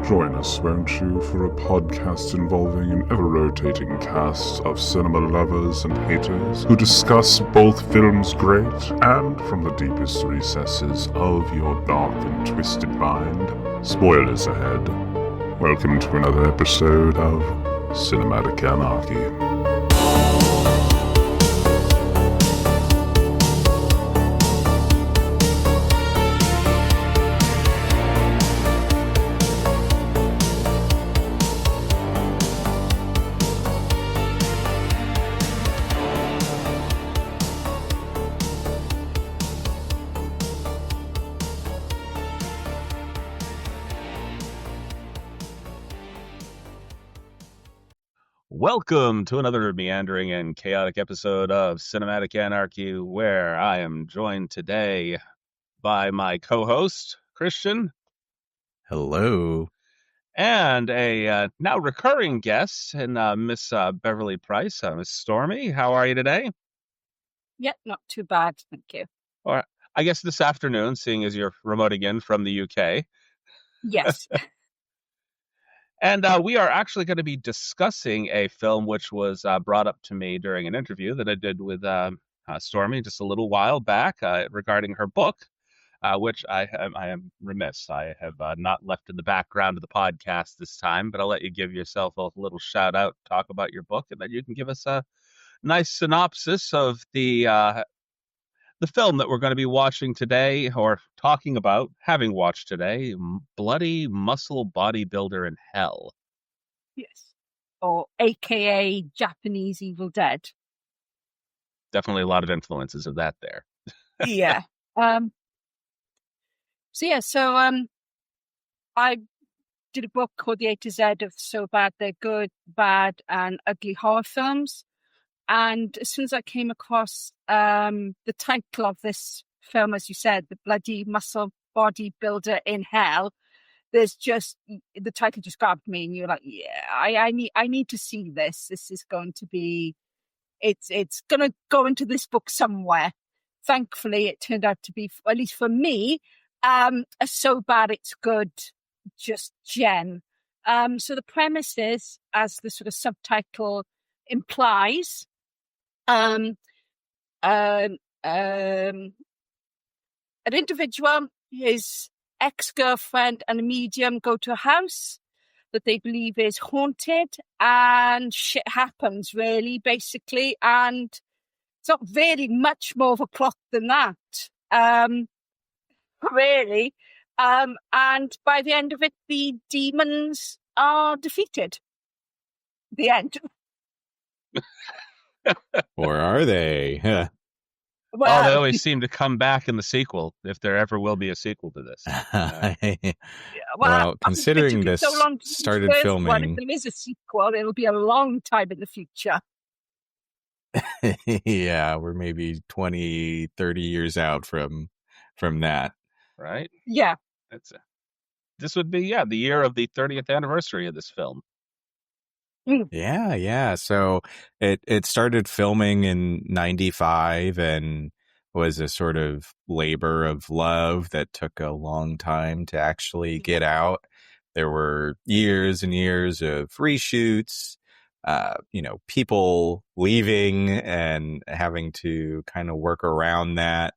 Join us, won't you, for a podcast involving an ever-rotating cast of cinema lovers and haters who discuss both films great and from the deepest recesses of your dark and twisted mind. Spoilers ahead. Welcome to another episode of Cinematic Anarchy. Welcome to another meandering and chaotic episode of Cinematic Anarchy, where I am joined today by my co-host, Christian. Hello. And a now recurring guest, and Miss Beverly Price, Miss Stormy. How are you today? Yeah, not too bad, thank you. Or I guess this afternoon, seeing as you're remoting in from the UK. Yes. And we are actually going to be discussing a film which was brought up to me during an interview that I did with Stormy just a little while back regarding her book, which I am remiss. I have not left in the background of the podcast this time, but I'll let you give yourself a little shout out, talk about your book, and then you can give us a nice synopsis of the film that we're going to be watching today, or talking about, having watched today, Bloody Muscle Bodybuilder in Hell. Yes. Or AKA Japanese Evil Dead. Definitely a lot of influences of that there. Yeah. So I did a book called The A to Z of So Bad They're Good, Bad and Ugly Horror Films. And as soon as I came across the title of this film, as you said, The Bloody Muscle Bodybuilder in Hell, there's just, the title just grabbed me, and you're like, yeah, I need to see this. This is going to be, it's going to go into this book somewhere. Thankfully, it turned out to be, at least for me, a So Bad It's Good, just gem. So the premise is, as the sort of subtitle implies, an individual, his ex-girlfriend and a medium go to a house that they believe is haunted, and shit happens, really, basically, and it's not really much more of a plot than that, really, and by the end of it, the demons are defeated. The end. Or are they? Well, they always seem to come back in the sequel, if there ever will be a sequel to this. Well, considering this so long started filming... If there is a sequel, it'll be a long time in the future. Yeah, we're maybe 20, 30 years out from that. Right? Yeah. This would be, the year of the 30th anniversary of this film. Yeah. So it started filming in 95 and was a sort of labor of love that took a long time to actually get out. There were years and years of reshoots, people leaving and having to kind of work around that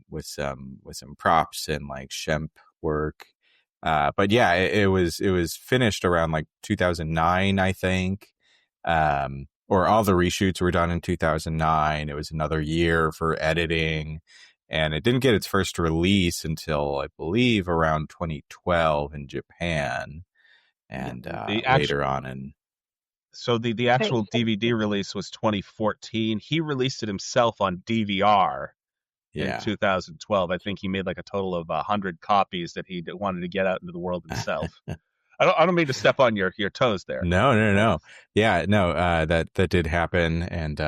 with some props and like Shemp work. But yeah, it was finished around like 2009, I think. Or all the reshoots were done in 2009. It was another year for editing, and it didn't get its first release until, I believe, around 2012 in Japan, and later on in. So the actual DVD release was 2014. He released it himself on DVR. In 2012. I think he made like a total of 100 copies that he wanted to get out into the world himself. I don't mean to step on your toes there. No. Yeah, no, that did happen. And,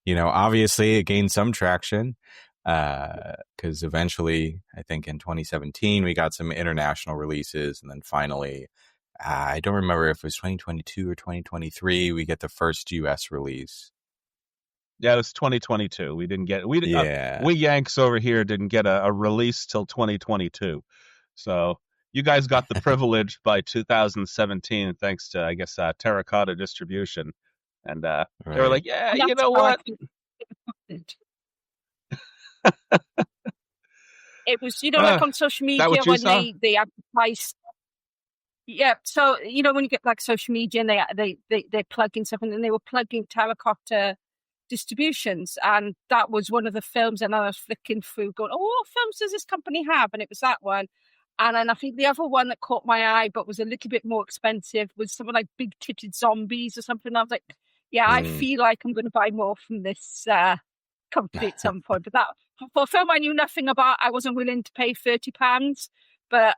obviously it gained some traction because eventually, I think in 2017, we got some international releases. And then finally, I don't remember if it was 2022 or 2023, we get the first US release. Yeah, it was 2022. We didn't get we Yanks over here didn't get a release till 2022. So you guys got the privilege by 2017, thanks to, I guess, Terracotta Distribution. And they were like, yeah, And you that's know how I what? think it. It was, like on social Is that media what you when saw? they advertise. Yeah, so when you get like social media and they're plugging stuff, and then they were plugging Terracotta Distributions, and that was one of the films. And I was flicking through, going, "Oh, what films does this company have?" And it was that one. And then I think the other one that caught my eye, but was a little bit more expensive, was something like Big Titted Zombies or something. I was like, "Yeah, I feel like I'm going to buy more from this company at some point." But that for a film I knew nothing about, I wasn't willing to pay £30. But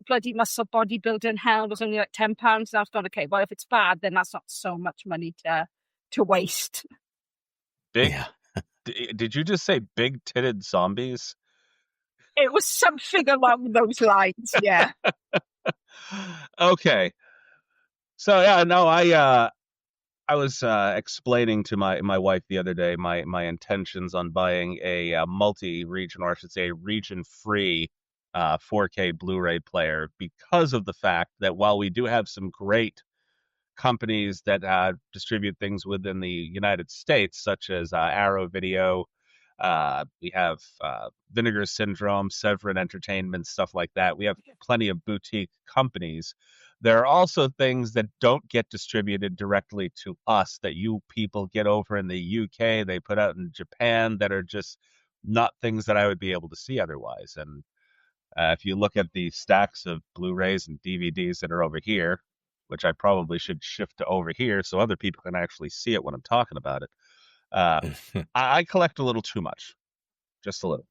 bloody Muscle Bodybuilder in Hell was only like £10. And I was going, okay, well, if it's bad, then that's not so much money to waste. Did you just say Big Titted Zombies? It was something along those lines, yeah. Okay. So yeah, no, I was explaining to my wife the other day my intentions on buying a multi-region, or I should say region-free 4K Blu-ray player, because of the fact that while we do have some great companies that distribute things within the United States, such as Arrow Video, we have Vinegar Syndrome, Severin Entertainment, stuff like that. We have plenty of boutique companies. There are also things that don't get distributed directly to us that you people get over in the UK, they put out in Japan, that are just not things that I would be able to see otherwise. And if you look at the stacks of Blu-rays and DVDs that are over here, which I probably should shift to over here so other people can actually see it when I'm talking about it, I collect a little too much. Just a little.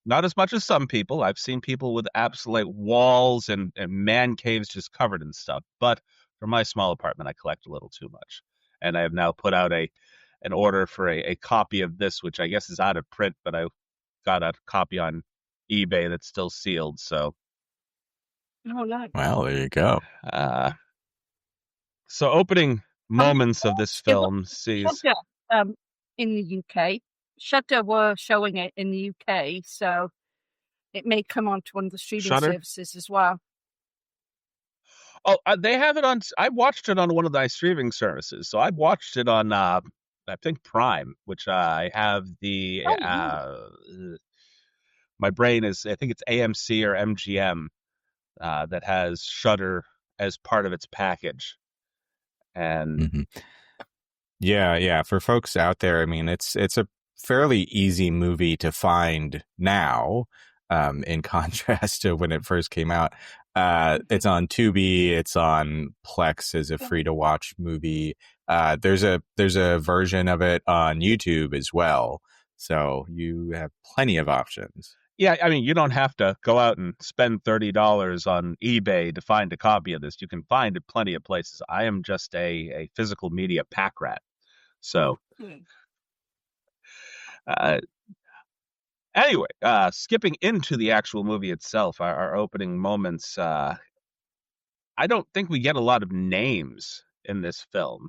Not as much as some people. I've seen people with absolute walls and man caves just covered in stuff. But for my small apartment, I collect a little too much. And I have now put out an order for a copy of this, which I guess is out of print, but I got a copy on eBay that's still sealed. So, Oh, no. Well, there you go. so opening moments of this film sees Shudder, in the UK. Shudder were showing it in the UK, so it may come onto one of the streaming Shudder. services as well. Oh, they have it on. I watched it on one of the streaming services. So I watched it on, I think Prime, which I have the. My brain is. I think it's AMC or MGM that has Shudder as part of its package. And yeah. For folks out there, I mean, it's a fairly easy movie to find now, in contrast to when it first came out. It's on Tubi, it's on Plex as a free to watch movie. There's a version of it on YouTube as well. So you have plenty of options. Yeah, I mean, you don't have to go out and spend $30 on eBay to find a copy of this. You can find it plenty of places. I am just a physical media pack rat. So, anyway, skipping into the actual movie itself, our opening moments, I don't think we get a lot of names in this film.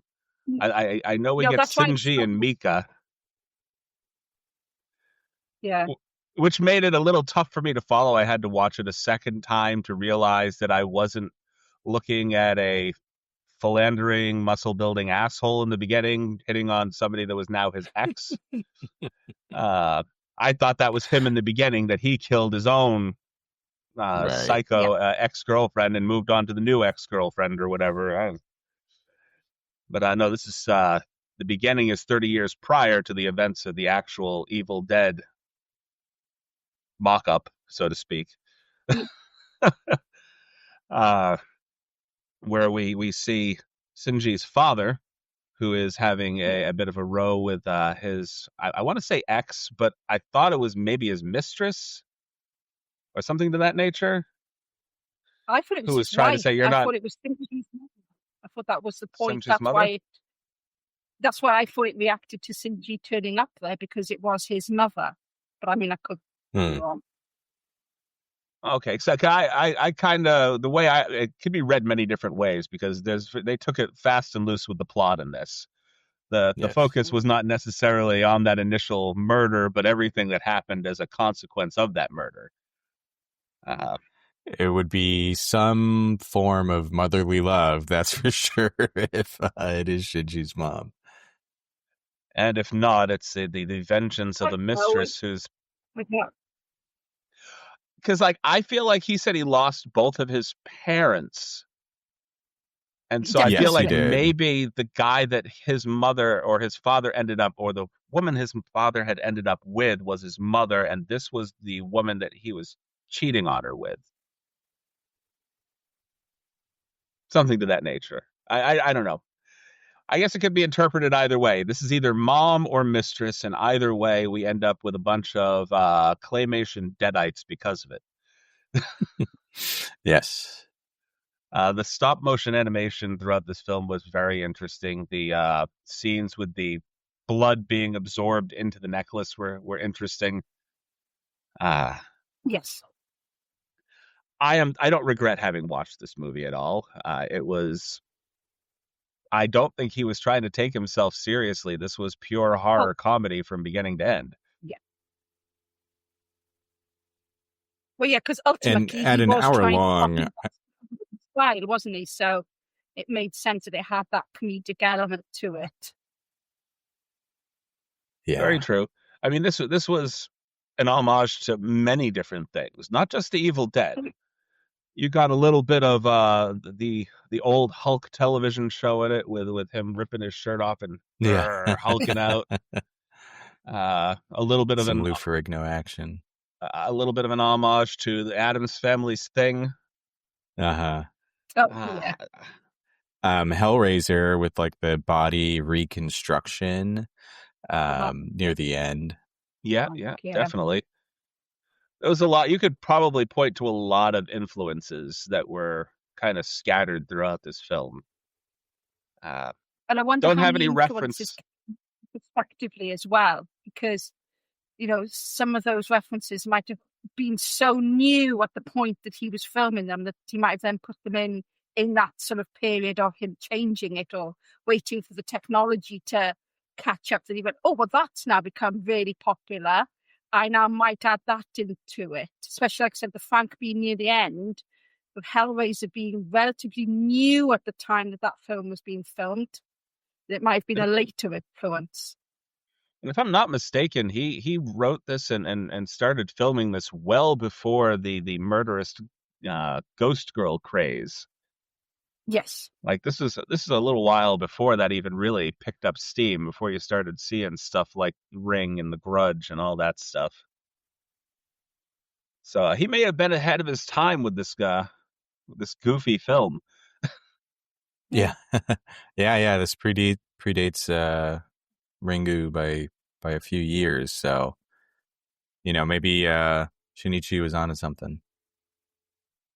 I know we get Shinji and Mika. Yeah. Which made it a little tough for me to follow. I had to watch it a second time to realize that I wasn't looking at a philandering, muscle-building asshole in the beginning, hitting on somebody that was now his ex. I thought that was him in the beginning, that he killed his own psycho ex-girlfriend and moved on to the new ex-girlfriend or whatever. But I know this is the beginning is 30 years prior to the events of the actual Evil Dead mock-up, so to speak, where we see Shinji's father, who is having a bit of a row with his, I want to say ex, but I thought it was maybe his mistress or something to that nature. I thought it was who was his trying wife. to say you're not. Thought it was Shinji's mother. I thought that was the point. Shinji's mother? That's why I thought it reacted to Shinji turning up there, because it was his mother. But I mean, I could be wrong. Okay, so I kind of, the way it could be read many different ways, because they took it fast and loose with the plot in this. The focus was not necessarily on that initial murder, but everything that happened as a consequence of that murder. It would be some form of motherly love, that's for sure, if it is Shinji's mom. And if not, it's the vengeance of the mistress who's... Because, like, I feel like he said he lost both of his parents. And so I feel Yes, he like did. maybe the guy that his mother or his father ended up, or the woman his father had ended up with was his mother, and this was the woman that he was cheating on her with. Something to that nature. I don't know. I guess it could be interpreted either way. This is either mom or mistress, and either way, we end up with a bunch of claymation deadites because of it. Yes. The stop motion animation throughout this film was very interesting. The scenes with the blood being absorbed into the necklace were interesting. Yes. I don't regret having watched this movie at all. I don't think he was trying to take himself seriously. This was pure horror comedy from beginning to end. Yeah. Well, yeah, because ultimately and at he an was hour trying long to style, wasn't he? So it made sense that it had that comedic element to it. Yeah. Very true. I mean, this was an homage to many different things, not just the Evil Dead. You got a little bit of the old Hulk television show in it with him ripping his shirt off and hulking out. A little bit of some Lou Ferrigno action. A little bit of an homage to the Addams Family's Thing. Uh-huh. Oh, yeah. Hellraiser with like the body reconstruction near the end. Yeah, definitely. There was a lot. You could probably point to a lot of influences that were kind of scattered throughout this film. And I wonder don't how have many any references effectively as well, because some of those references might have been so new at the point that he was filming them that he might have then put them in that sort of period of him changing it or waiting for the technology to catch up, that he went, oh, well, that's now become really popular. I now might add that into it, especially, like I said, the Frank being near the end, with Hellraiser being relatively new at the time that film was being filmed. It might have been a later influence. And if I'm not mistaken, he wrote this and started filming this well before the murderous ghost girl craze. Yes. Like this is a little while before that even really picked up steam, before you started seeing stuff like Ring and The Grudge and all that stuff. So he may have been ahead of his time with this goofy film. Yeah. yeah. This predates Ringu by a few years. So, maybe Shinichi was onto something.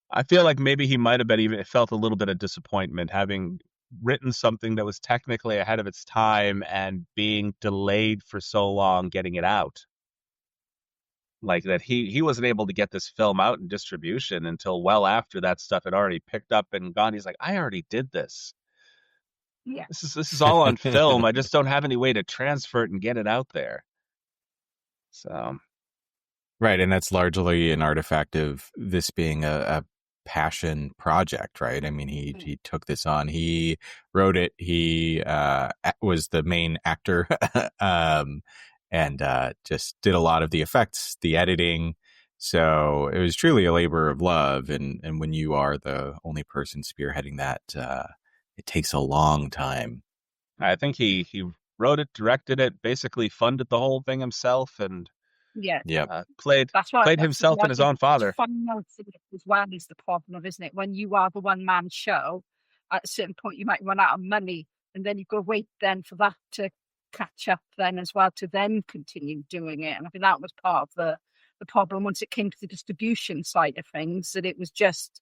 I feel like maybe he might have been even felt a little bit of disappointment having written something that was technically ahead of its time and being delayed for so long getting it out. Like that he wasn't able to get this film out in distribution until well after that stuff had already picked up and gone. He's like, I already did this. Yeah. This is all on film. I just don't have any way to transfer it and get it out there. So right, and that's largely an artifact of this being a passion project, right? I mean, he took this on. He wrote it. He was the main actor, and just did a lot of the effects, the editing. So it was truly a labor of love. And when you are the only person spearheading that, it takes a long time. I think he wrote it, directed it, basically funded the whole thing himself, and played himself and his own father. Financing it as well is the problem, isn't it? When you are the one-man show, at a certain point you might run out of money, and then you've got to wait then for that to catch up then as well to then continue doing it. And I think that was part of the problem once it came to the distribution side of things, that it was just,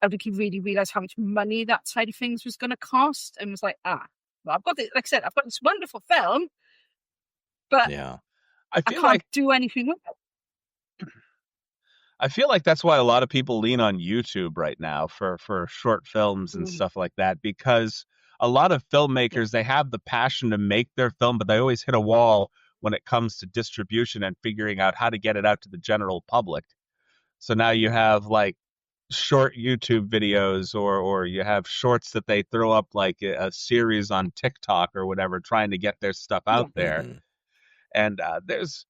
I don't think he really realised how much money that side of things was going to cost, and was like, well, I've got this, like I said, I've got this wonderful film, but I can't do anything with it. I feel like that's why a lot of people lean on YouTube right now for short films and stuff like that, because a lot of filmmakers, they have the passion to make their film, but they always hit a wall when it comes to distribution and figuring out how to get it out to the general public. So now you have like short YouTube videos, or you have shorts that they throw up like a series on TikTok or whatever, trying to get their stuff Yeah. out there. Mhm. And there's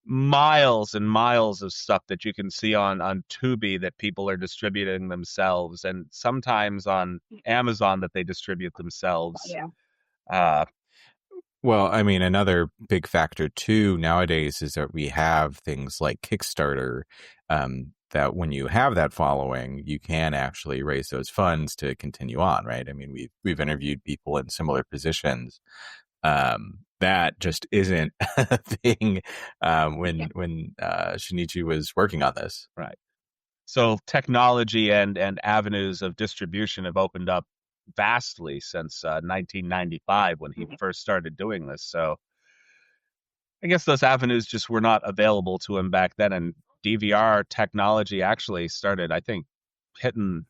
miles and miles of stuff that you can see on Tubi that people are distributing themselves, and sometimes on Amazon that they distribute themselves. Yeah. Well, I mean, another big factor too nowadays is that we have things like Kickstarter, that when you have that following, you can actually raise those funds to continue on, right? I mean, we've interviewed people in similar positions. That just isn't a thing when Shinichi was working on this. Right. So technology and avenues of distribution have opened up vastly since 1995 when he first started doing this. So I guess those avenues just were not available to him back then. And DVR technology actually started, I think, hitting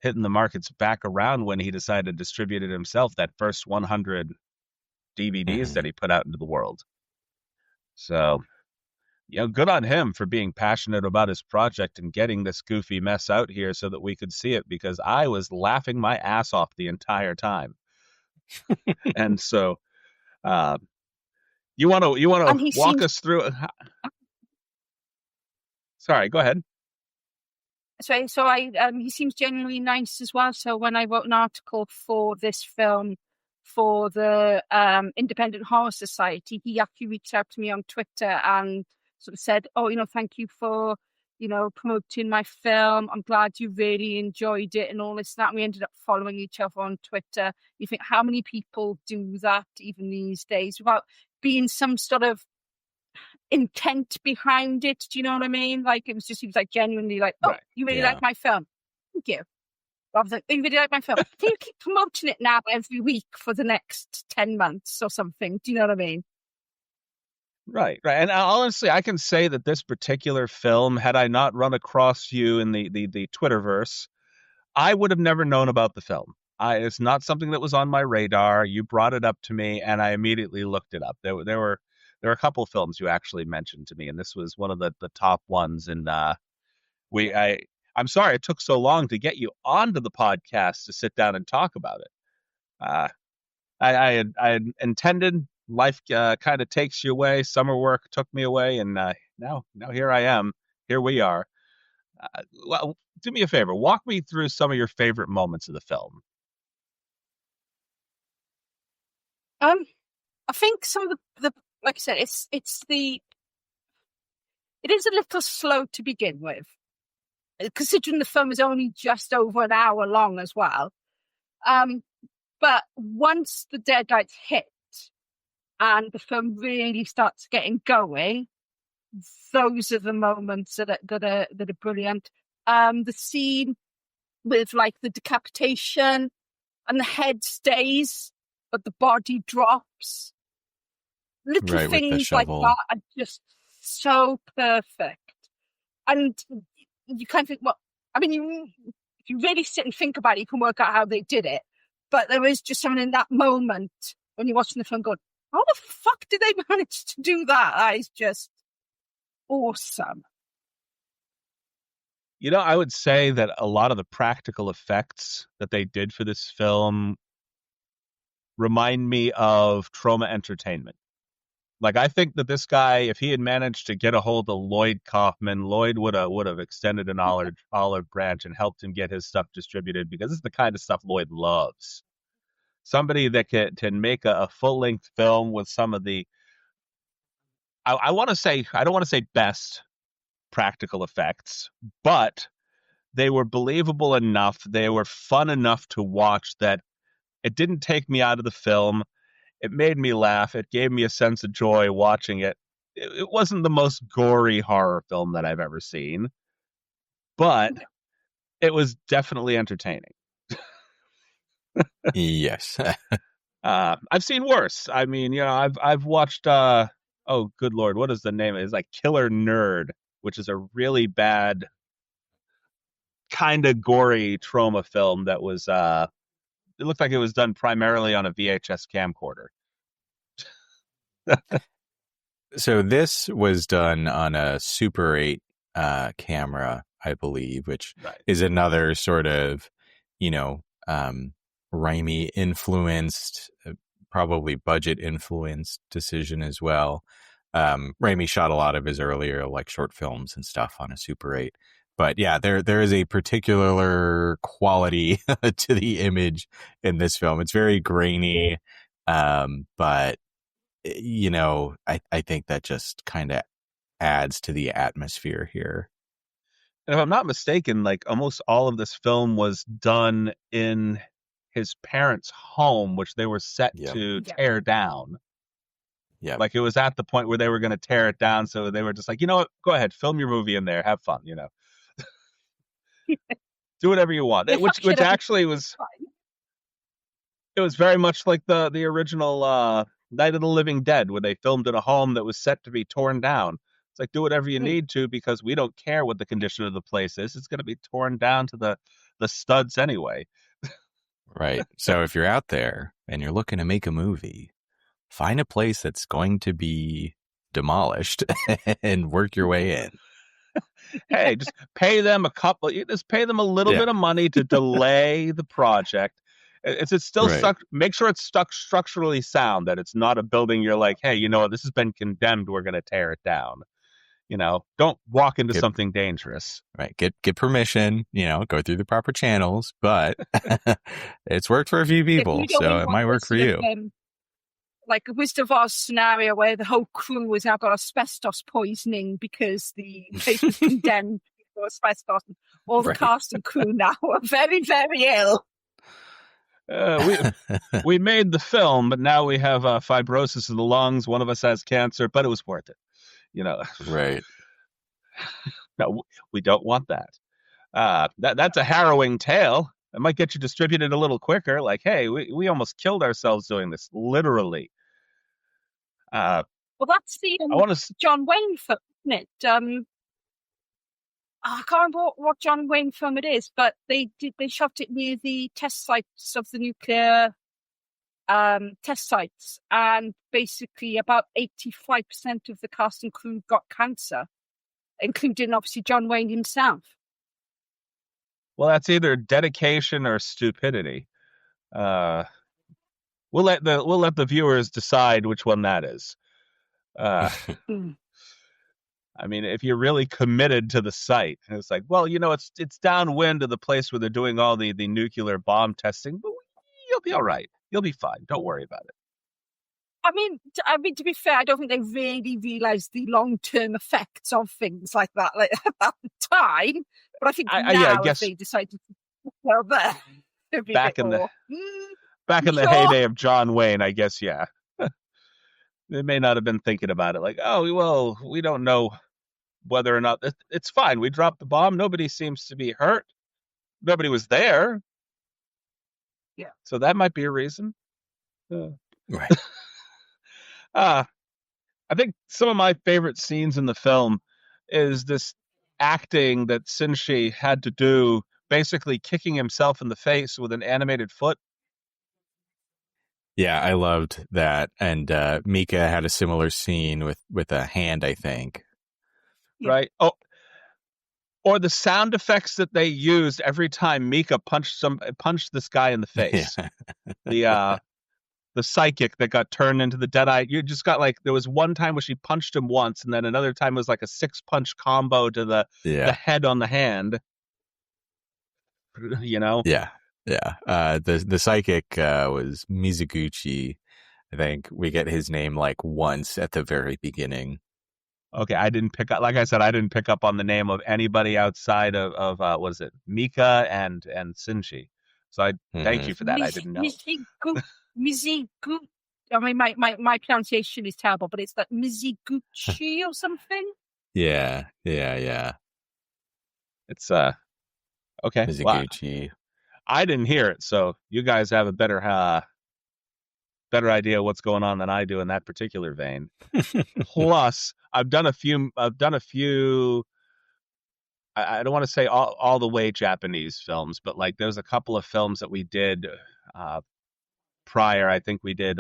the markets back around when he decided to distribute it himself. That first 100 DVDs that he put out into the world. So, good on him for being passionate about his project and getting this goofy mess out here so that we could see it, because I was laughing my ass off the entire time. And so, you want to walk us through? Sorry, go ahead. So he seems genuinely nice as well. So when I wrote an article for this film for the Independent Horror Society, he actually reached out to me on Twitter and sort of said, "Oh, thank you for promoting my film. I'm glad you really enjoyed it and all this and that." And we ended up following each other on Twitter. You think, how many people do that even these days without being some sort of intent behind it? Do you know what I mean? Like, he was like genuinely like, "Oh, Right. you really Yeah. like my film? Thank you." Rather than, "Oh, you really like my film? Can you keep promoting it now every week for the next 10 months or something?" Do you know what I mean? Right. And honestly, I can say that this particular film, had I not run across you in the Twitterverse, I would have never known about the film. It's not something that was on my radar. You brought it up to me, and I immediately looked it up. There were a couple of films you actually mentioned to me, and this was one of the top ones. And I'm sorry it took so long to get you onto the podcast to sit down and talk about it. I had intended, life kind of takes you away. Summer work took me away, and now here I am. Here we are. Well, do me a favor. Walk me through some of your favorite moments of the film. I think some of the like I said, it is a little slow to begin with, considering the film is only just over an hour long as well. But once the deadlights hit and the film really starts getting going, those are the moments that are brilliant. The scene with like the decapitation and the head stays, but the body drops. Little Right, with the things like shovel. that are just so perfect. And you kind of think, well, I mean, if you really sit and think about it, you can work out how they did it. But there is just something in that moment when you're watching the film going, how the fuck did they manage to do that? That is just awesome. I would say that a lot of the practical effects that they did for this film remind me of Trauma Entertainment. Like, I think that this guy, if he had managed to get a hold of Lloyd Kaufman, Lloyd would have extended an olive branch and helped him get his stuff distributed, because this is the kind of stuff Lloyd loves. Somebody that can make a full-length film with some of the, I want to say, I don't want to say best practical effects, but they were believable enough, they were fun enough to watch, that it didn't take me out of the film. It made me laugh. It gave me a sense of joy watching it. It wasn't the most gory horror film that I've ever seen, but it was definitely entertaining. Yes. I've seen worse. I mean, I've watched. Oh, good lord, what is the name? It's like Killer Nerd, which is a really bad, kind of gory trauma film that was. It looked like it was done primarily on a VHS camcorder. So this was done on a Super 8 camera. I believe, which Right. is another sort of, Raimi influenced, probably budget influenced decision as well. Raimi shot a lot of his earlier like short films and stuff on a Super 8. But yeah, there is a particular quality to the image in this film. It's very grainy, but I think that just kind of adds to the atmosphere here. And if I'm not mistaken, like almost all of this film was done in his parents' home, which they were set to tear down. Yeah. Like it was at the point where they were going to tear it down. So they were just like, you know what? Go ahead, film your movie in there. Have fun, do whatever you want. Which actually was, it was very much like the original Night of the Living Dead, where they filmed in a home that was set to be torn down. It's like, do whatever you need to, because we don't care what the condition of the place is. It's going to be torn down to the studs anyway. Right. So if you're out there and you're looking to make a movie, find a place that's going to be demolished and work your way in. Hey, just pay them a little bit of money to delay the project. It's still stuck. Make sure it's stuck structurally sound, that it's not a building you're like, hey, you know what, this has been condemned, we're going to tear it down. Don't walk into something dangerous. Right. Get permission, go through the proper channels, but it's worked for a few people, so it might work for you. Like a Wizard of Oz scenario where the whole crew has now got asbestos poisoning because the place was condemned for asbestos. All the cast and crew now are very, very ill. We made the film, but now we have fibrosis of the lungs. One of us has cancer, but it was worth it. Right. No, we don't want that. That's a harrowing tale. It might get you distributed a little quicker. Like, hey, we almost killed ourselves doing this, literally. Well, that's the John Wayne film, isn't it? I can't remember what John Wayne film it is, but they shot it near the test sites of the nuclear test sites, and basically about 85% of the cast and crew got cancer, including obviously John Wayne himself. Well, that's either dedication or stupidity. We'll let the viewers decide which one that is. I mean, if you're really committed to the site, it's like, well, it's downwind of the place where they're doing all the nuclear bomb testing, but you'll be all right. You'll be fine. Don't worry about it. I mean, to be fair, I don't think they really realised the long-term effects of things like that, like at the time. But I think now, if they decided to well there, back in the heyday of John Wayne, I guess, yeah, they may not have been thinking about it. Like, oh, well, we don't know whether or not it's fine. We dropped the bomb. Nobody seems to be hurt. Nobody was there. Yeah. So that might be a reason. Right. I think some of my favorite scenes in the film is this acting that Sinshi had to do, basically kicking himself in the face with an animated foot. Yeah, I loved that. And Mika had a similar scene with a hand, I think. Right. Oh, or the sound effects that they used every time Mika punched this guy in the face. Yeah. The psychic that got turned into the Deadeye. You just got there was one time where she punched him once, and then another time was like a 6-punch combo to the head on the hand. Yeah. The psychic was Mizuguchi. I think we get his name once at the very beginning. Okay, I didn't pick up. Like I said, I didn't pick up on the name of anybody outside of what is it, Mika and Sinshi. So I thank you for that. I didn't know. Mizuguchi. I mean, my pronunciation is terrible, but it's like Mizuguchi or something. Yeah. It's okay. Mizuguchi. Well, I didn't hear it, so you guys have a better idea what's going on than I do in that particular vein. Plus, I've done a few. I don't want to say all the way Japanese films, but there's a couple of films that we did prior. I think we did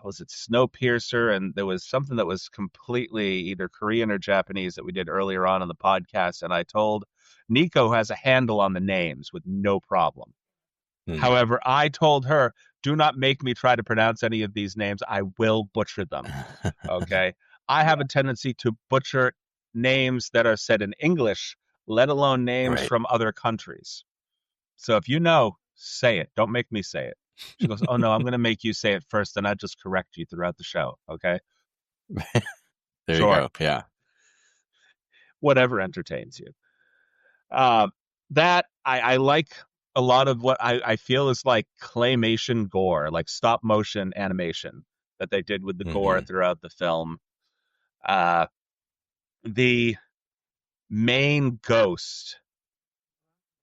was it Snowpiercer, and there was something that was completely either Korean or Japanese that we did earlier on in the podcast, and I told Nico has a handle on the names with no problem. However, I told her, do not make me try to pronounce any of these names. I will butcher them. Okay. I have a tendency to butcher names that are said in English, let alone names from other countries. So if you know, say it. Don't make me say it. She goes, oh no, I'm going to make you say it first, and I just correct you throughout the show. Okay. There you go. Yeah. Whatever entertains you. That I like a lot of what I feel is like claymation gore, like stop motion animation that they did with the gore throughout the film. The main ghost,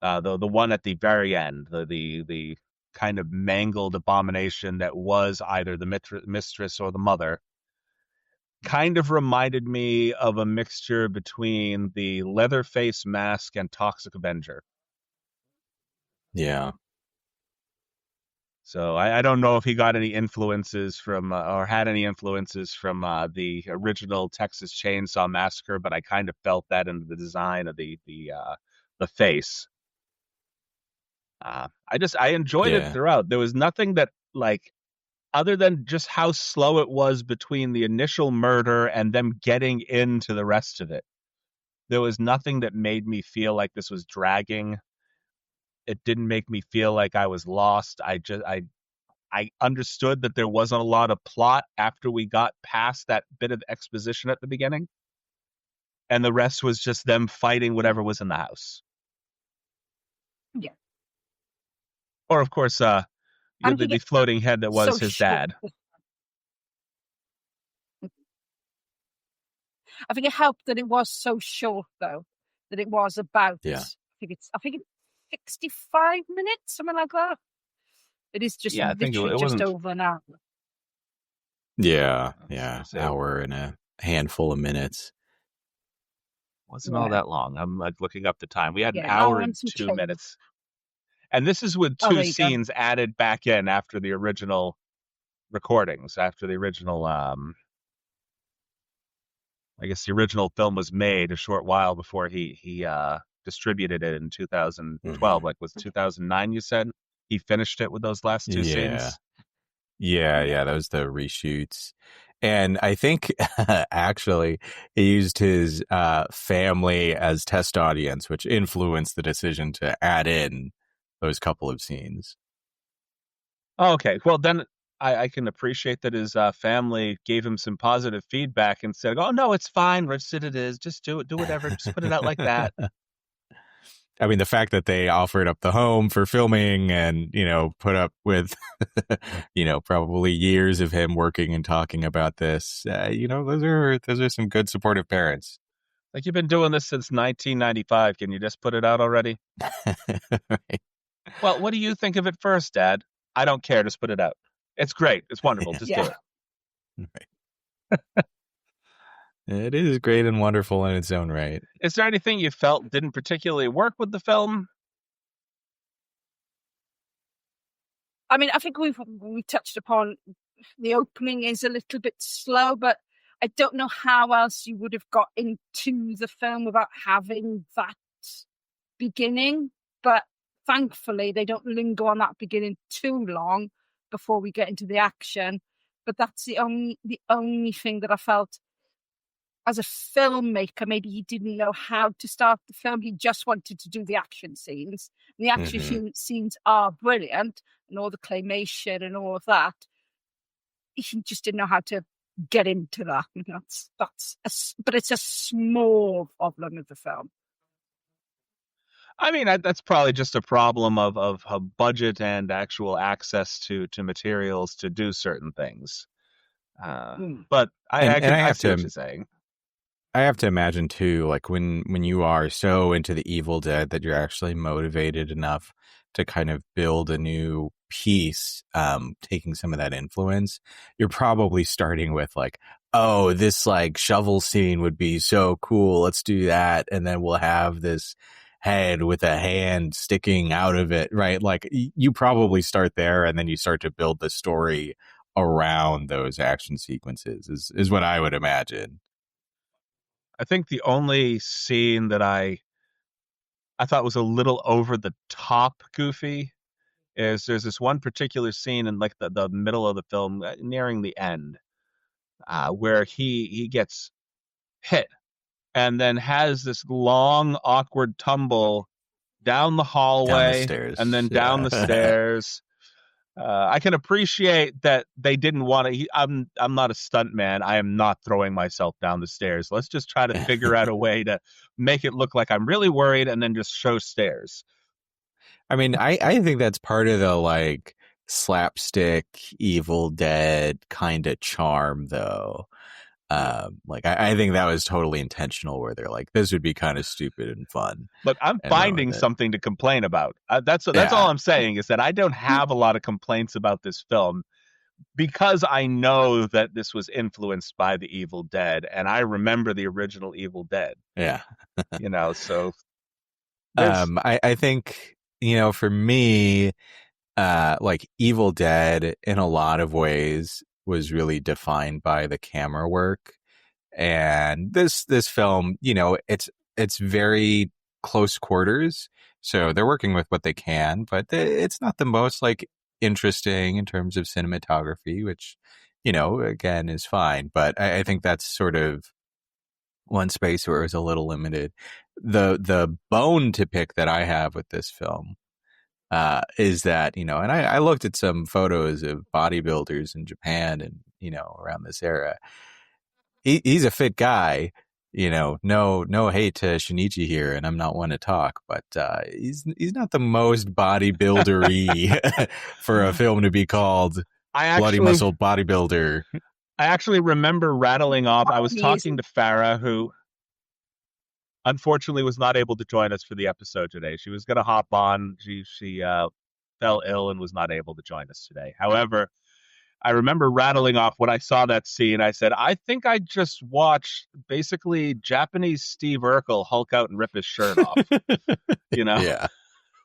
the one at the very end, the kind of mangled abomination that was either the mistress or the mother, kind of reminded me of a mixture between the Leatherface Mask and Toxic Avenger. Yeah. So I don't know if he got any influences from or had any influences from the original Texas Chainsaw Massacre, but I kind of felt that in the design of the face. I enjoyed it throughout. There was nothing that, like, other than just how slow it was between the initial murder and them getting into the rest of it. There was nothing that made me feel like this was dragging. It didn't make me feel like I was lost. I understood that there wasn't a lot of plot after we got past that bit of exposition at the beginning. And the rest was just them fighting whatever was in the house. Yeah. Or, of course, the floating head that was his dad. I think it helped that it was so short, though, that it was about, I think it's 65 minutes, something like that. It is just literally just over an hour. Yeah, hour and a handful of minutes. Wasn't all that long. I'm like looking up the time. We had an hour and 2 minutes. And this is with two scenes added back in after the original recordings, after the original, I guess the original film was made a short while before he distributed it in 2012. Like, was it 2009 you said? He finished it with those last two scenes? Yeah, that was the reshoots. And I think actually he used his family as test audience, which influenced the decision to add in those couple of scenes. Oh, okay. Well, then I can appreciate that his family gave him some positive feedback and said, oh, no, it's fine. Rich said it is. Just do it. Do whatever. Just put it out like that. I mean, the fact that they offered up the home for filming and, put up with, probably years of him working and talking about this, those are some good supportive parents. Like, you've been doing this since 1995. Can you just put it out already? Right. Well, what do you think of it first, Dad? I don't care. Just put it out. It's great. It's wonderful. Just do it. Right. It is great and wonderful in its own right. Is there anything you felt didn't particularly work with the film? I mean, I think we touched upon the opening is a little bit slow, but I don't know how else you would have got into the film without having that beginning. But thankfully, they don't linger on that beginning too long before we get into the action. But that's the only thing that I felt. As a filmmaker, maybe he didn't know how to start the film. He just wanted to do the action scenes. And the action scenes are brilliant, and all the claymation and all of that. He just didn't know how to get into that. But it's a small problem of the film. I mean, that's probably just a problem of budget and actual access to materials to do certain things. But I see what you're saying. I have to imagine too, like when you are so into the Evil Dead that you're actually motivated enough to kind of build a new piece, taking some of that influence, you're probably starting with like, oh, this like shovel scene would be so cool. Let's do that. And then we'll have this head with a hand sticking out of it, right? Like you probably start there and then you start to build the story around those action sequences is what I would imagine. I think the only scene that I thought was a little over the top goofy is there's this one particular scene in like the middle of the film, nearing the end, where he gets hit and then has this long awkward tumble down the Down the hallway stairs. and then down Yeah. the stairs. I can appreciate that they didn't want to. I'm not a stunt man. I am not throwing myself down the stairs. Let's just try to figure out a way to make it look like I'm really worried, and then just show stairs. I mean, I think that's part of the like slapstick Evil Dead kind of charm, though. Like I think that was totally intentional, where they're like, this would be kind of stupid and fun. Look, I'm And finding that- something to complain about. That's Yeah. all I'm saying, is that I don't have a lot of complaints about this film because I know that this was influenced by the Evil Dead, and I remember the original Evil Dead. Yeah. So there's- I think, for me, like Evil Dead in a lot of ways was really defined by the camera work. And this film, it's very close quarters. So they're working with what they can, but it's not the most like interesting in terms of cinematography, which, again, is fine. But I think that's sort of one space where it was a little limited. The bone to pick that I have with this film is that, and I looked at some photos of bodybuilders in Japan and, around this era. He's a fit guy, no hate to Shinichi here, and I'm not one to talk, but he's not the most bodybuildery for a film to be called Bloody Muscle Bodybuilder. I actually remember rattling off. I was talking to Farah, who unfortunately was not able to join us for the episode today. She was going to hop on. She fell ill and was not able to join us today. However, I remember rattling off when I saw that scene. I said, I think I just watched basically Japanese Steve Urkel Hulk out and rip his shirt off. Yeah.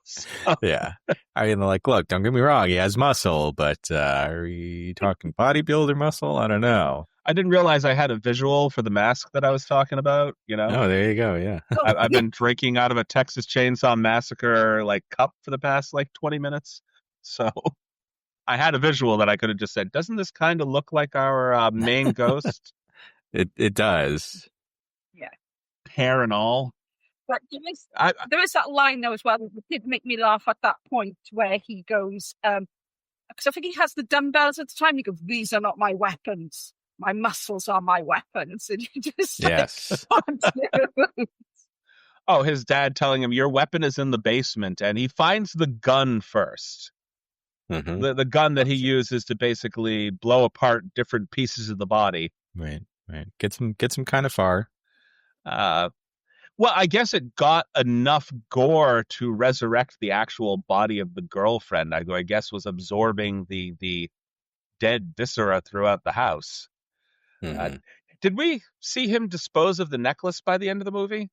So, yeah. I mean, like, look, don't get me wrong. He has muscle, but are we talking bodybuilder muscle? I don't know. I didn't realize I had a visual for the mask that I was talking about. Oh, there you go. Yeah. I've been drinking out of a Texas Chainsaw Massacre like cup for the past like 20 minutes. So I had a visual that I could have just said, doesn't this kind of look like our main ghost? It does. Yeah. Hair and all. But there is that line though as well that did make me laugh at that point where he goes, because I think he has the dumbbells at the time. He goes, "These are not my weapons. My muscles are my weapons." And you just Yes. Oh, his dad telling him, your weapon is in the basement, and he finds the gun first. Mm-hmm. The gun that he uses to basically blow apart different pieces of the body. Right. Gets him kind of far. Well, I guess it got enough gore to resurrect the actual body of the girlfriend. I guess was absorbing the dead viscera throughout the house. Mm-hmm. Did we see him dispose of the necklace by the end of the movie?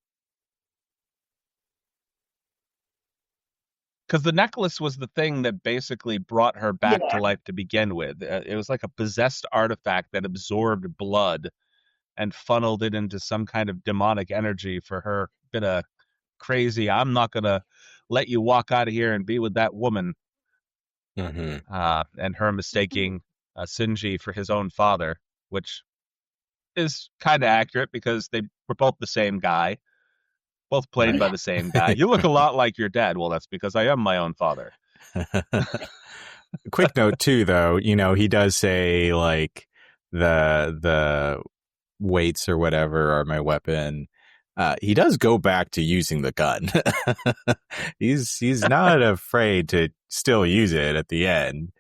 Because the necklace was the thing that basically brought her back to life to begin with. It was like a possessed artifact that absorbed blood and funneled it into some kind of demonic energy for her bit of crazy, I'm not going to let you walk out of here and be with that woman. Mm-hmm. And her mistaking Shinji for his own father, which is kind of accurate because they were both the same guy, both played by the same guy. You look a lot like your dad. Well, that's because I am my own father. Quick note too, though, he does say like the weights or whatever are my weapon. He does go back to using the gun. He's not afraid to still use it at the end.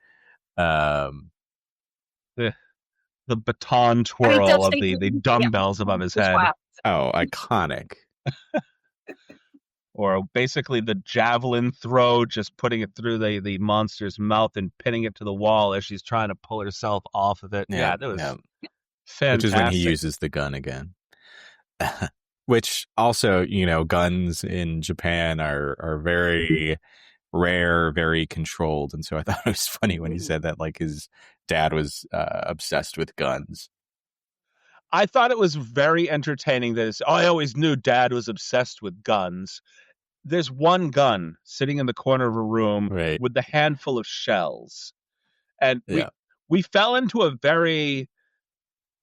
The baton twirl of the dumbbells above his head. Oh, iconic. Or basically the javelin throw, just putting it through the monster's mouth and pinning it to the wall as she's trying to pull herself off of it. Yeah, that was fantastic. Which is when he uses the gun again. Which also, guns in Japan are very rare, very controlled. And so I thought it was funny when he said that, like, his dad was obsessed with guns. I thought it was very entertaining that I always knew Dad was obsessed with guns. There's one gun sitting in the corner of a room Right. with the handful of shells. And Yeah. we fell into a very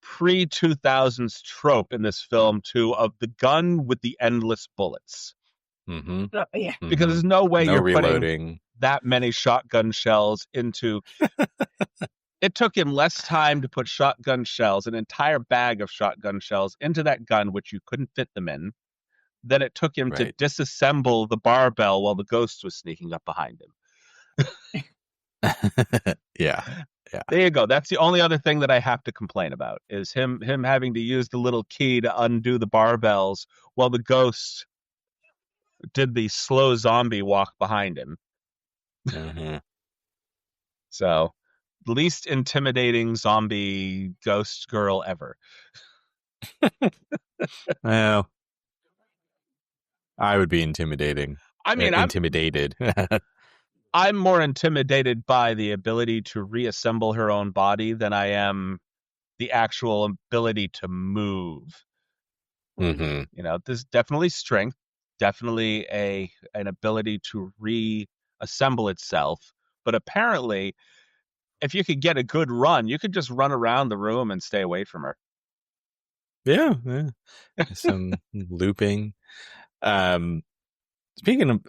pre-2000s trope in this film, too, of the gun with the endless bullets. Mm-hmm. Yeah. Because there's no way you're reloading. putting that many shotgun shells into... It took him less time to put shotgun shells, an entire bag of shotgun shells, into that gun, which you couldn't fit them in, than it took him to disassemble the barbell while the ghost was sneaking up behind him. Yeah. There you go. That's the only other thing that I have to complain about, is him having to use the little key to undo the barbells while the ghost did the slow zombie walk behind him. Mm-hmm. So, least intimidating zombie ghost girl ever. Well, I would be intimidating. I mean, intimidated. I'm more intimidated by the ability to reassemble her own body than I am the actual ability to move. Mm-hmm. You know, there's definitely strength, definitely an ability to reassemble itself. But apparently, if you could get a good run, you could just run around the room and stay away from her. Yeah. Some looping. Speaking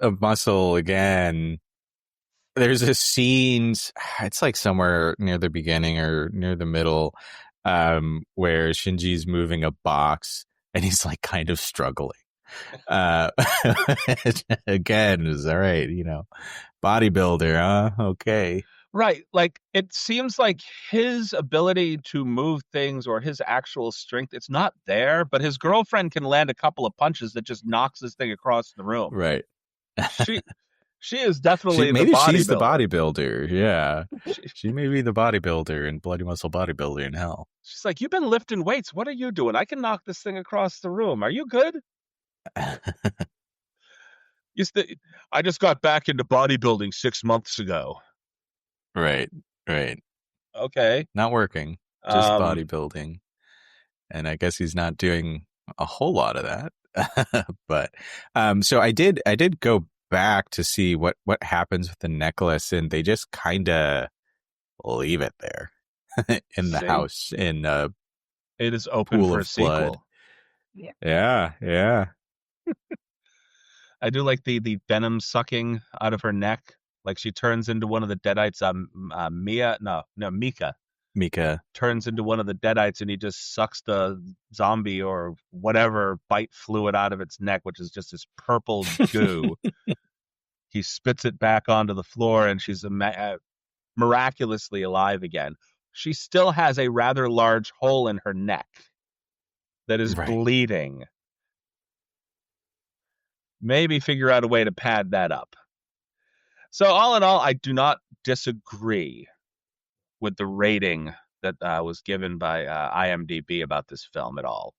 of muscle again, there's a scene, it's like somewhere near the beginning or near the middle, where Shinji's moving a box and he's like kind of struggling. Again, is all right, bodybuilder, huh? Okay. Right. Like, it seems like his ability to move things or his actual strength, it's not there, but his girlfriend can land a couple of punches that just knocks this thing across the room. Right. She is definitely maybe the bodybuilder. She's the bodybuilder. Yeah. She may be the bodybuilder in Bloody Muscle Bodybuilder in hell. She's like, you've been lifting weights. What are you doing? I can knock this thing across the room. Are you good? I just got back into bodybuilding 6 months ago. Right. Okay. Not working, just bodybuilding. And I guess he's not doing a whole lot of that. But so I did go back to see what happens with the necklace, and they just kind of leave it there in the house in it is open for a sequel. Yeah. I do like the venom sucking out of her neck, like she turns into one of the deadites. Mika turns into one of the deadites, and he just sucks the zombie or whatever bite fluid out of its neck, which is just this purple goo. He spits it back onto the floor, and she's miraculously alive again. She still has a rather large hole in her neck that is bleeding. Maybe figure out a way to pad that up. So all in all, I do not disagree with the rating that was given by IMDb about this film at all.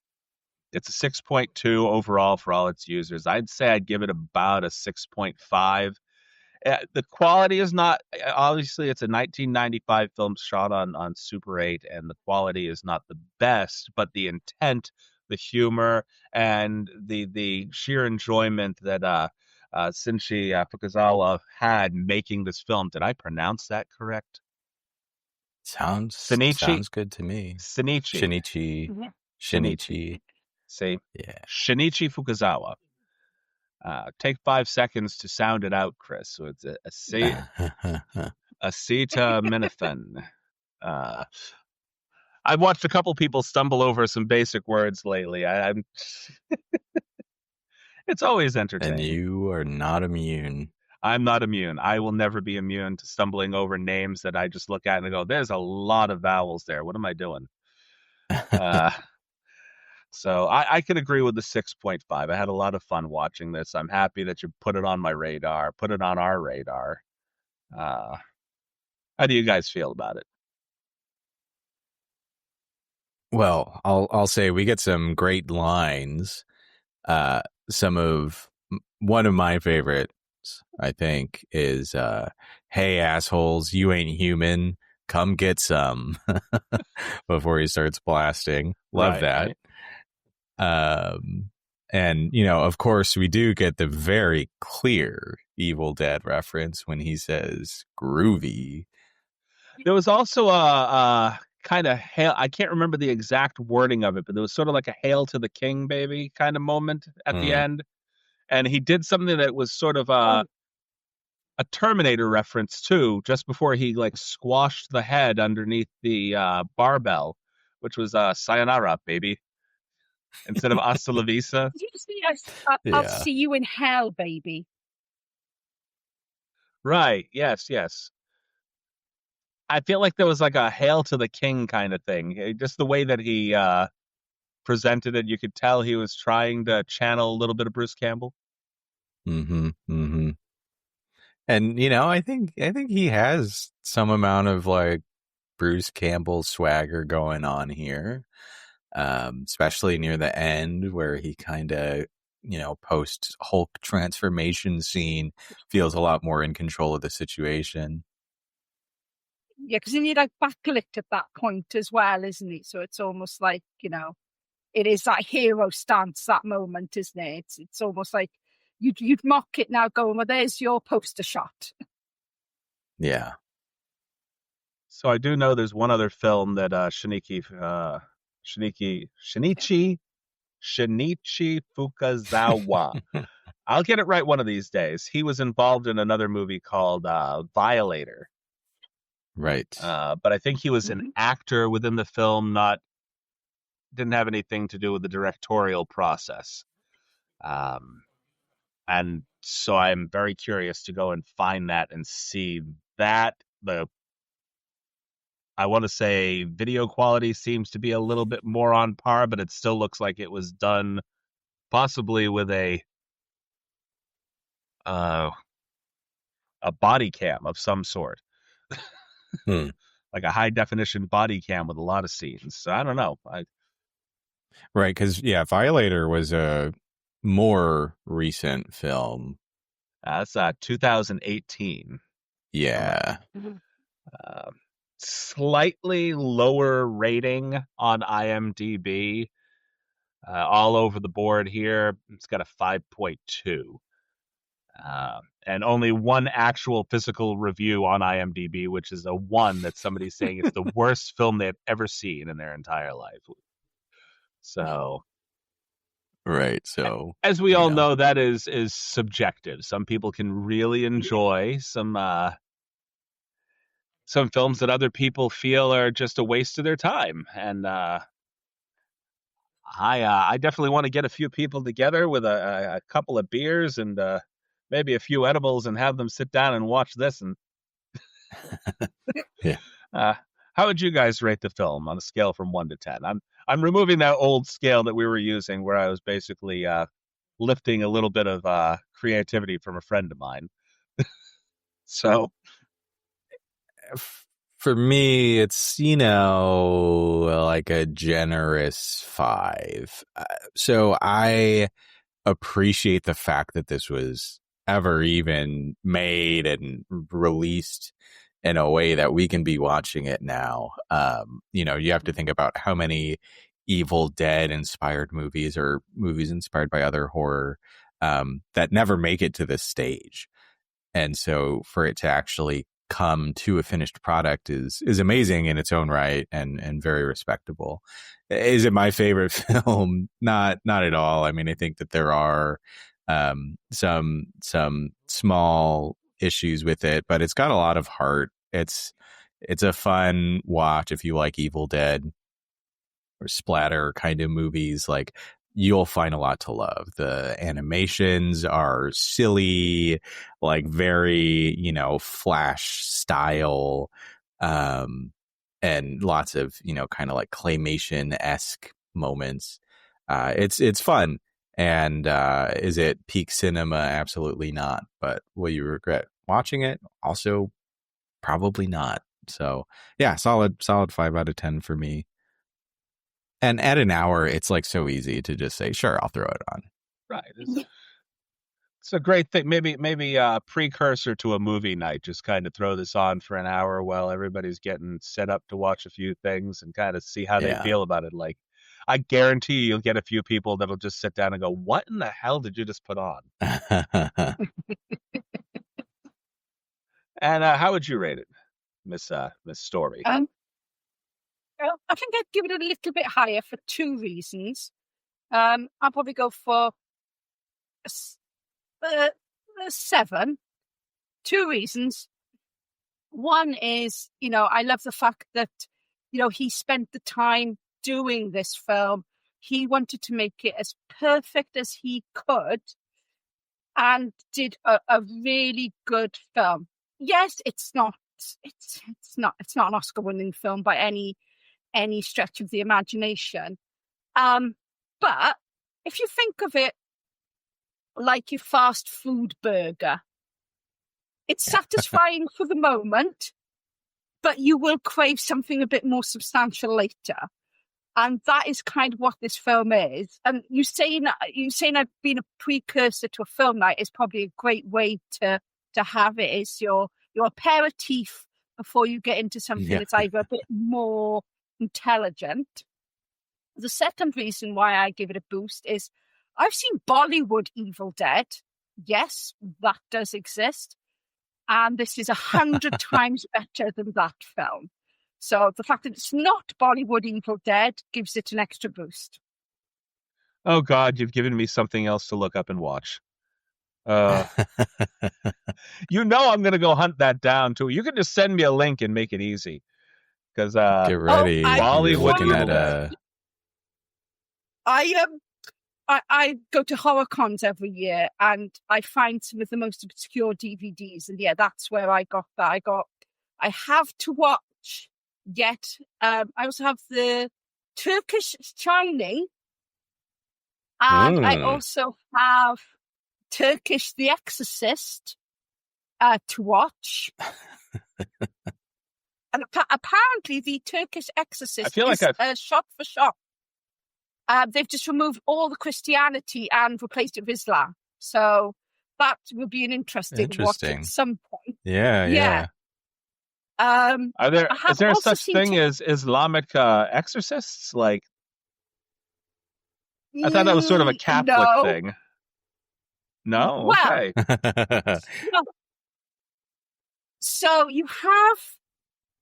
It's a 6.2 overall for all its users. I'd say I'd give it about a 6.5. The quality is not, obviously it's a 1995 film shot on Super 8, and the quality is not the best, but the intent, the humor, and the sheer enjoyment that Shinichi Fukuzawa had making this film. Did I pronounce that correct? Sounds good to me. Shinichi. See? Yeah. Shinichi Fukuzawa. Take 5 seconds to sound it out, Chris. So it's acetaminophen. I've watched a couple people stumble over some basic words lately. I'm It's always entertaining. And you are not immune. I'm not immune. I will never be immune to stumbling over names that I just look at and go, there's a lot of vowels there. What am I doing? So I can agree with the 6.5. I had a lot of fun watching this. I'm happy that you put it on my radar, put it on our radar. How do you guys feel about it? Well, I'll say we get some great lines. One of my favorite I think, is hey assholes, you ain't human, come get some, before he starts blasting. Love Right, that. right. And of course we do get the very clear Evil Dead reference when he says groovy. There was also a kind of hail. I can't remember the exact wording of it, but there was sort of like a "Hail to the King, baby" kind of moment at the Mm. end, and he did something that was sort of a Terminator reference too, just before he like squashed the head underneath the barbell, which was "Sayonara, baby," instead of "Hasta la vista." Did you see I'll Yeah. see you in hell, baby? Right. Yes. Yes. I feel like there was like a "Hail to the King" kind of thing. Just the way that he presented it, you could tell he was trying to channel a little bit of Bruce Campbell. Mm-hmm. Mm-hmm. And I think he has some amount of like Bruce Campbell swagger going on here, especially near the end where he kind of, post Hulk transformation scene feels a lot more in control of the situation. Yeah, because you like backlit at that point as well, isn't it? So it's almost like, it is that hero stance, that moment, isn't it? It's almost like you'd mock it now, going, well, there's your poster shot. Yeah. So I do know there's one other film that Shinichi Fukazawa. I'll get it right one of these days. He was involved in another movie called Violator. Right. But I think he was an actor within the film, didn't have anything to do with the directorial process. And so I'm very curious to go and find that and see that. I want to say video quality seems to be a little bit more on par, but it still looks like it was done possibly with uh, a body cam of some sort. Hmm. Like a high definition body cam with a lot of scenes. So I don't know. Right, because Violator was a more recent film. That's 2018. Yeah. Uh, Slightly lower rating on IMDb. All over the board here. It's got a 5.2. And only one actual physical review on IMDb, which is a 1 that somebody's saying it's the worst film they've ever seen in their entire life. So, Right. So, as we all know, that is subjective. Some people can really enjoy some films that other people feel are just a waste of their time, and I definitely want to get a few people together with a couple of beers and maybe a few edibles and have them sit down and watch this. And yeah. How would you guys rate the film on a scale from 1 to 10? I'm removing that old scale that we were using, where I was basically lifting a little bit of creativity from a friend of mine. So For me, it's, like a generous 5. So I appreciate the fact that this was ever even made and released in a way that we can be watching it now. You have to think about how many Evil Dead inspired movies or movies inspired by other horror that never make it to this stage. And so for it to actually come to a finished product is amazing in its own right and very respectable. Is it my favorite film? Not at all. I mean, I think that there are some small issues with it, but it's got a lot of heart. It's a fun watch if you like Evil Dead or splatter kind of movies. Like, you'll find a lot to love. The animations are silly, like very, Flash style, and lots of, kind of like claymation-esque moments. It's fun. And is it peak cinema? Absolutely not. But will you regret watching it? Also, probably not. So yeah, solid 5 out of 10 for me. And at an hour, it's like so easy to just say, sure, I'll throw it on. right. It's a great thing. Maybe a precursor to a movie night. Just kind of throw this on for an hour while everybody's getting set up to watch a few things and kind of see how they Yeah. feel about it. Like, I guarantee you'll get a few people that'll just sit down and go, "What in the hell did you just put on?" And how would you rate it, Miss Story? Well, I think I'd give it a little bit higher for two reasons. I'll probably go for a 7. Two reasons. One is, I love the fact that, he spent the time doing this film. He wanted to make it as perfect as he could and did a really good film. Yes, it's not an Oscar-winning film by any stretch of the imagination. But if you think of it like your fast food burger, it's satisfying for the moment, but you will crave something a bit more substantial later. And that is kind of what this film is. And you saying I've been a precursor to a film night is probably a great way to have it. It's your aperitif before you get into something that's either a bit more intelligent. The second reason why I give it a boost is I've seen Bollywood Evil Dead. Yes, that does exist. And this is 100 times better than that film. So the fact that it's not Bollywood Evil Dead gives it an extra boost. Oh, God, you've given me something else to look up and watch. I'm going to go hunt that down, too. You can just send me a link and make it easy. Because get ready. Bollywood looking Evil Dead. I go to horror cons every year and I find some of the most obscure DVDs. And that's where I got that. I have to watch yet. I also have the Turkish Shining. And I also have Turkish The Exorcist to watch. And apparently the Turkish Exorcist is shot for shot. They've just removed all the Christianity and replaced it with Islam. So that will be an interesting watch at some point. Yeah. Is there such thing as Islamic exorcists? Like, I thought that was sort of a Catholic thing. No? Okay. No. So you have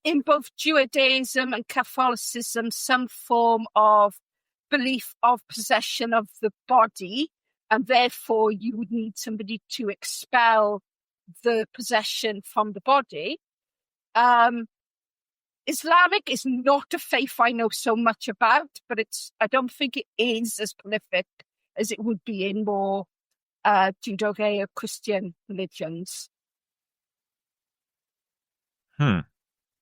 in both Judaism and Catholicism some form of belief of possession of the body, and therefore you would need somebody to expel the possession from the body. Islamic is not a faith I know so much about, but I don't think it is as prolific as it would be in more Judeo-Christian religions.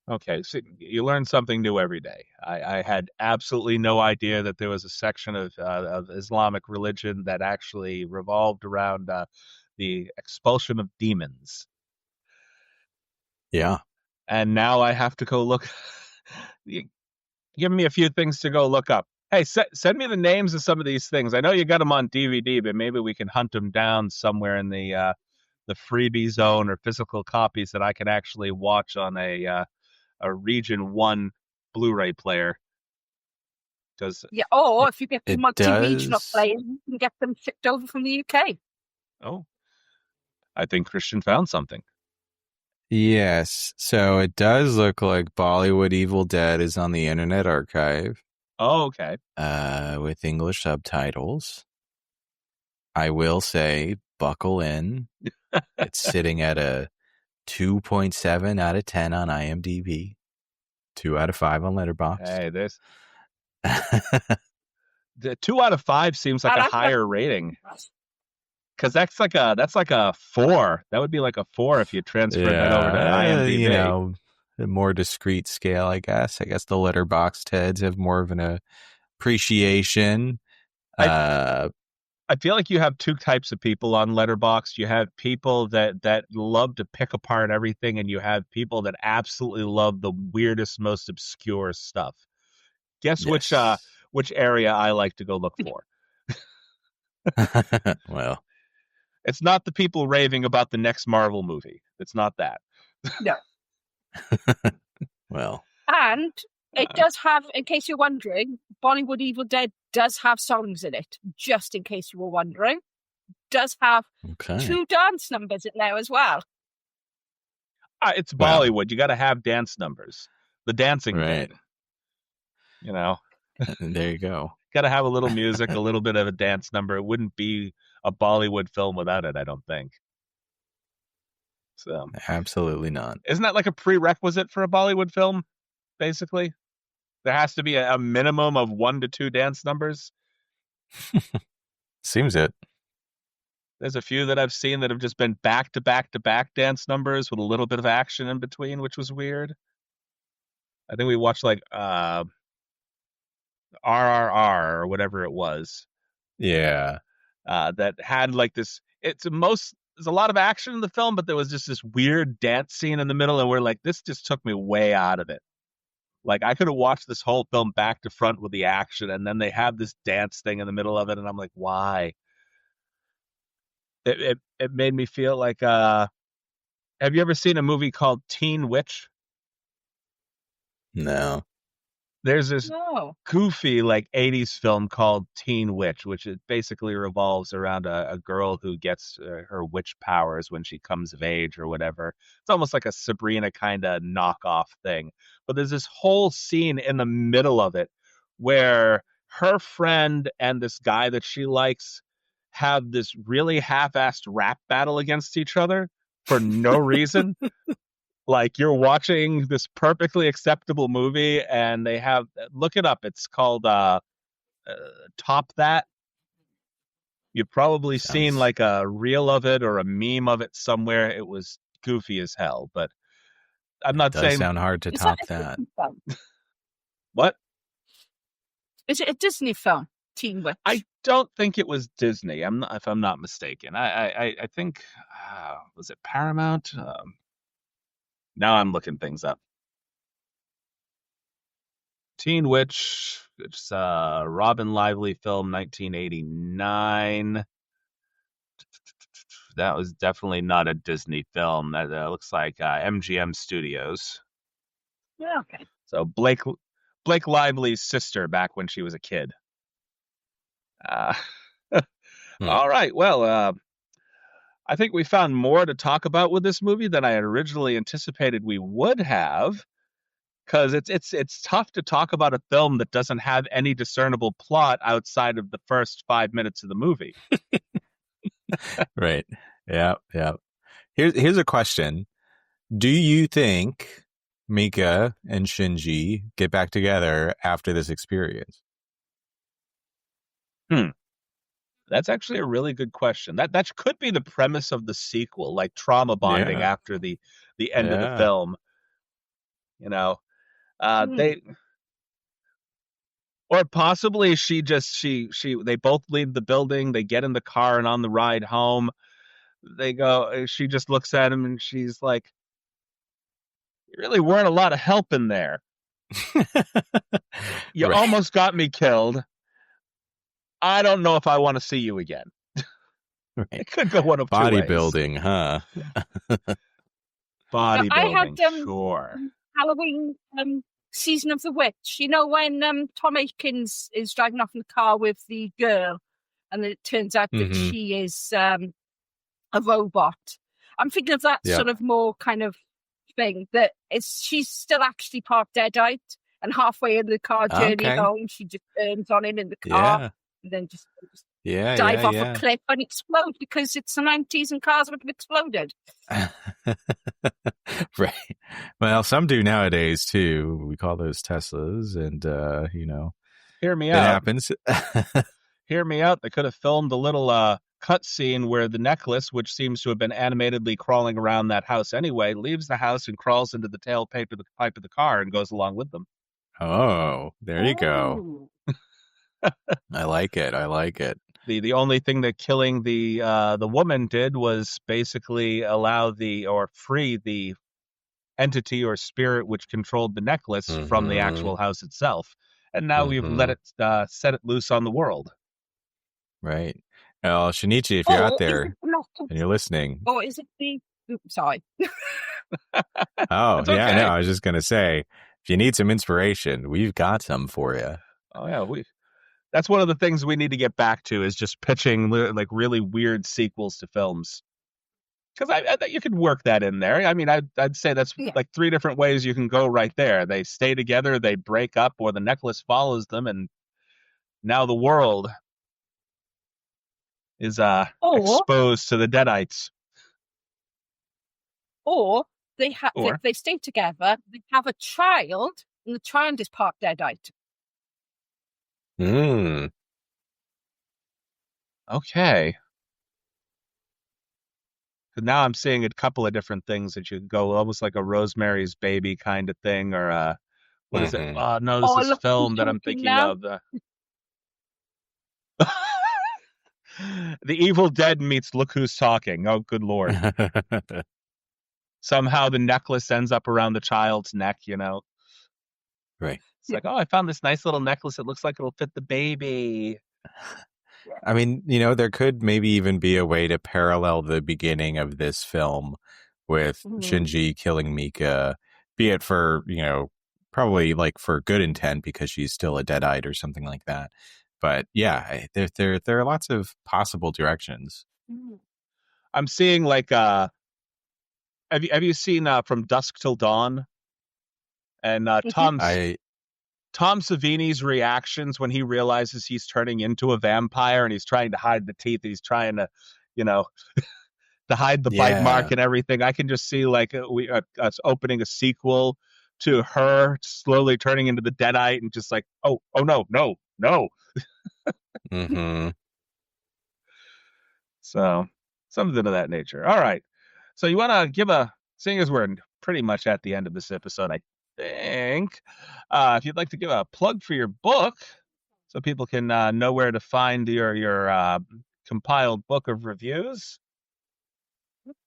Okay, so you learn something new every day. I had absolutely no idea that there was a section of Islamic religion that actually revolved around the expulsion of demons. Yeah. And now I have to go look. Give me a few things to go look up. Hey, send me the names of some of these things. I know you got them on DVD, but maybe we can hunt them down somewhere in the freebie zone or physical copies that I can actually watch on a Region 1 Blu-ray player. Or if you get the multi-regional players, you can get them shipped over from the UK. Oh, I think Christian found something. Yes, so it does look like Bollywood Evil Dead is on the Internet Archive. Oh, okay. With English subtitles. I will say, buckle in. It's sitting at a 2.7 out of 10 on IMDb. 2 out of 5 on Letterboxd. Hey, this. The 2 out of 5 seems like a higher rating. Because that's like a 4. That would be like a 4 if you transferred that over to IMDb. A more discrete scale, I guess. I guess the Letterboxd heads have more of an appreciation. I feel like you have two types of people on Letterboxd. You have people that love to pick apart everything, and you have people that absolutely love the weirdest, most obscure stuff. Guess which area I like to go look for. Well, It's not the people raving about the next Marvel movie. It's not that. No. Well, And it does have, in case you're wondering, Bollywood Evil Dead does have songs in it, just in case you were wondering. Does have okay. 2 dance numbers in there as well. It's Well. Bollywood. You got to have dance numbers. The Dancing Right. Dead. You know, There you go. got to have a little music, a little bit of a dance number. It wouldn't be a Bollywood film without it, I don't think. So Absolutely not. isn't that like a prerequisite for a Bollywood film? Basically, there has to be a minimum of 1 to 2 dance numbers. Seems it. There's a few that I've seen that have just been back to back to back dance numbers with a little bit of action in between, which was weird. I think we watched like RRR or whatever it was. Yeah. That had like this. There's a lot of action in the film, but there was just this weird dance scene in the middle, and we're like, this just took me way out of it. Like I could have watched this whole film back to front with the action, and then they have this dance thing in the middle of it, and I'm like, why? It made me feel like have you ever seen a movie called Teen Witch? No. There's this No. goofy like 80s film called Teen Witch, which it basically revolves around a girl who gets her witch powers when she comes of age or whatever. It's almost like a Sabrina kind of knockoff thing. But there's this whole scene in the middle of it where her friend and this guy that she likes have this really half-assed rap battle against each other for no reason. Like you're watching this perfectly acceptable movie and they have, look it up. It's called Top That. You've probably seen like a reel of it or a meme of it somewhere. It was goofy as hell, but I'm not Does saying sound hard to Is top a that. Disney film? what. Is it a Disney film, Teen Witch? I don't think it was Disney. If I'm not mistaken. I think was it Paramount? Now I'm looking things up. Teen Witch, it's a Robin Lively film, 1989. That was definitely not a Disney film. That looks like MGM Studios. Yeah, okay. So Blake Lively's sister back when she was a kid. All right. Well, I think we found more to talk about with this movie than I had originally anticipated we would have, because it's tough to talk about a film that doesn't have any discernible plot outside of the first 5 minutes of the movie. Right. Yeah. Yeah. Here's a question. Do you think Mika and Shinji get back together after this experience? That's actually a really good question. That could be the premise of the sequel, like trauma bonding after the end of the film. You know, they, or possibly they both leave the building. They get in the car, and on the ride home, they go. She just looks at him, and she's like, "You really weren't a lot of help in there. You almost got me killed. I don't know if I want to see you again." Right. It could go one of two ways. Bodybuilding, huh? Bodybuilding, I had sure. Halloween Season of the Witch. You know when Tom Aikens is driving off in the car with the girl, and then it turns out that she is a robot. I'm thinking of that sort of more kind of thing, that she's still actually part deadite, and halfway in the car journey home, she just turns on him in the car. And then just dive off a cliff and explode, because it's the 90s and cars would have exploded. Right. Well, some do nowadays too. We call those Teslas, and hear me it out. Happens. Hear me out. They could have filmed a little cut scene where the necklace, which seems to have been animatedly crawling around that house anyway, leaves the house and crawls into the tailpipe of the car and goes along with them. Oh, there you go. I like it. The only thing that killing the woman did was basically free the entity or spirit which controlled the necklace from the actual house itself. And now we've let it set it loose on the world. Right. Well, Shinichi, if you're out Or is there it not? and you're listening. Or is it the? Oops, sorry. Oh, It's yeah, okay. no, I was just going to say, if you need some inspiration, we've got some for you. Oh yeah, that's one of the things we need to get back to, is just pitching like really weird sequels to films. Because I think you could work that in there. I mean, I'd say that's Yeah. like 3 different ways you can go right there. They stay together, they break up, or the necklace follows them, and now the world is Or exposed to the Deadites. or Or they stay together. They have a child, and the child is part Deadite. Mm. okay. Now I'm seeing a couple of different things that you could go, almost like a Rosemary's Baby kind of thing, or what is it? Mhm. Oh no, this is look who's film that I'm talking thinking now. of. The Evil Dead meets Look Who's Talking. Oh, good lord! Somehow the necklace ends up around the child's neck. Right. It's like, oh, I found this nice little necklace. It looks like it'll fit the baby. I mean, there could maybe even be a way to parallel the beginning of this film with Shinji killing Mika, be it for, probably like for good intent because she's still a Deadite or something like that. But yeah, there are lots of possible directions. I'm seeing like, have you seen From Dusk Till Dawn? And Tom Savini's reactions when he realizes he's turning into a vampire and he's trying to hide the teeth. He's trying to, to hide the bite mark and everything. I can just see like us opening a sequel to her slowly turning into the Deadite and just like, oh no. Mm-hmm. So something of that nature. All right. So you want to give seeing as we're pretty much at the end of this episode, I think, if you'd like to give a plug for your book so people can know where to find your compiled book of reviews.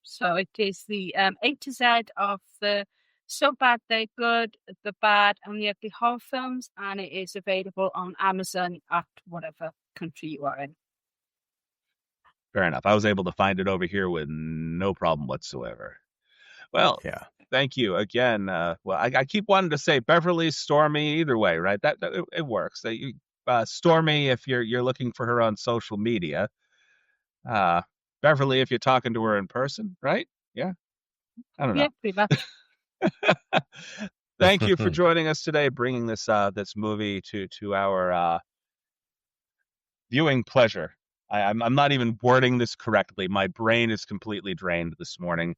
So it is the A to Z of the So Bad They're Good, the Bad and the Ugly horror films, and it is available on Amazon at whatever country you are in. Fair enough. I was able to find it over here with no problem whatsoever. Well, yeah. Thank you again. Well, I keep wanting to say Beverly, Stormy, either way, right? That it works. Stormy, if you're looking for her on social media. Beverly, if you're talking to her in person, right? Yeah. I don't know. Yeah, pretty much. Thank you for joining us today, bringing this movie to our viewing pleasure. I'm not even wording this correctly. My brain is completely drained this morning.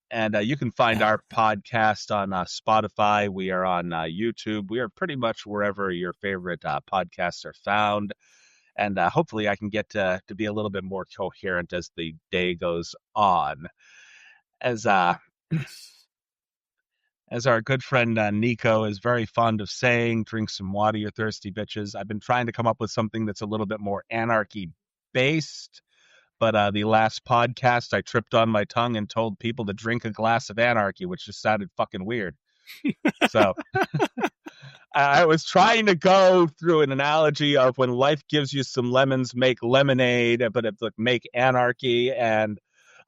And you can find our podcast on Spotify. We are on YouTube. We are pretty much wherever your favorite podcasts are found. And hopefully I can get to be a little bit more coherent as the day goes on. As our good friend Nico is very fond of saying, drink some water, you thirsty bitches. I've been trying to come up with something that's a little bit more anarchy-based. But the last podcast, I tripped on my tongue and told people to drink a glass of Anarchy, which just sounded fucking weird. So I was trying to go through an analogy of when life gives you some lemons, make lemonade, but it's like make Anarchy. And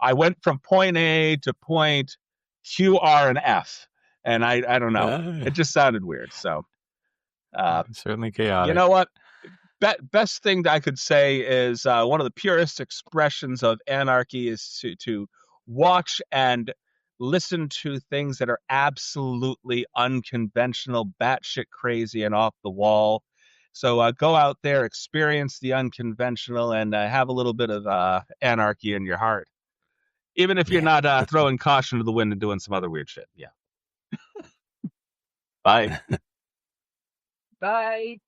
I went from point A to point Q, R, and F. And I don't know. It just sounded weird. So certainly chaotic. You know what? Best thing I could say is one of the purest expressions of anarchy is to watch and listen to things that are absolutely unconventional, batshit crazy, and off the wall. So go out there, experience the unconventional, and have a little bit of anarchy in your heart. Even if you're not throwing caution to the wind and doing some other weird shit. Yeah. Bye. Bye.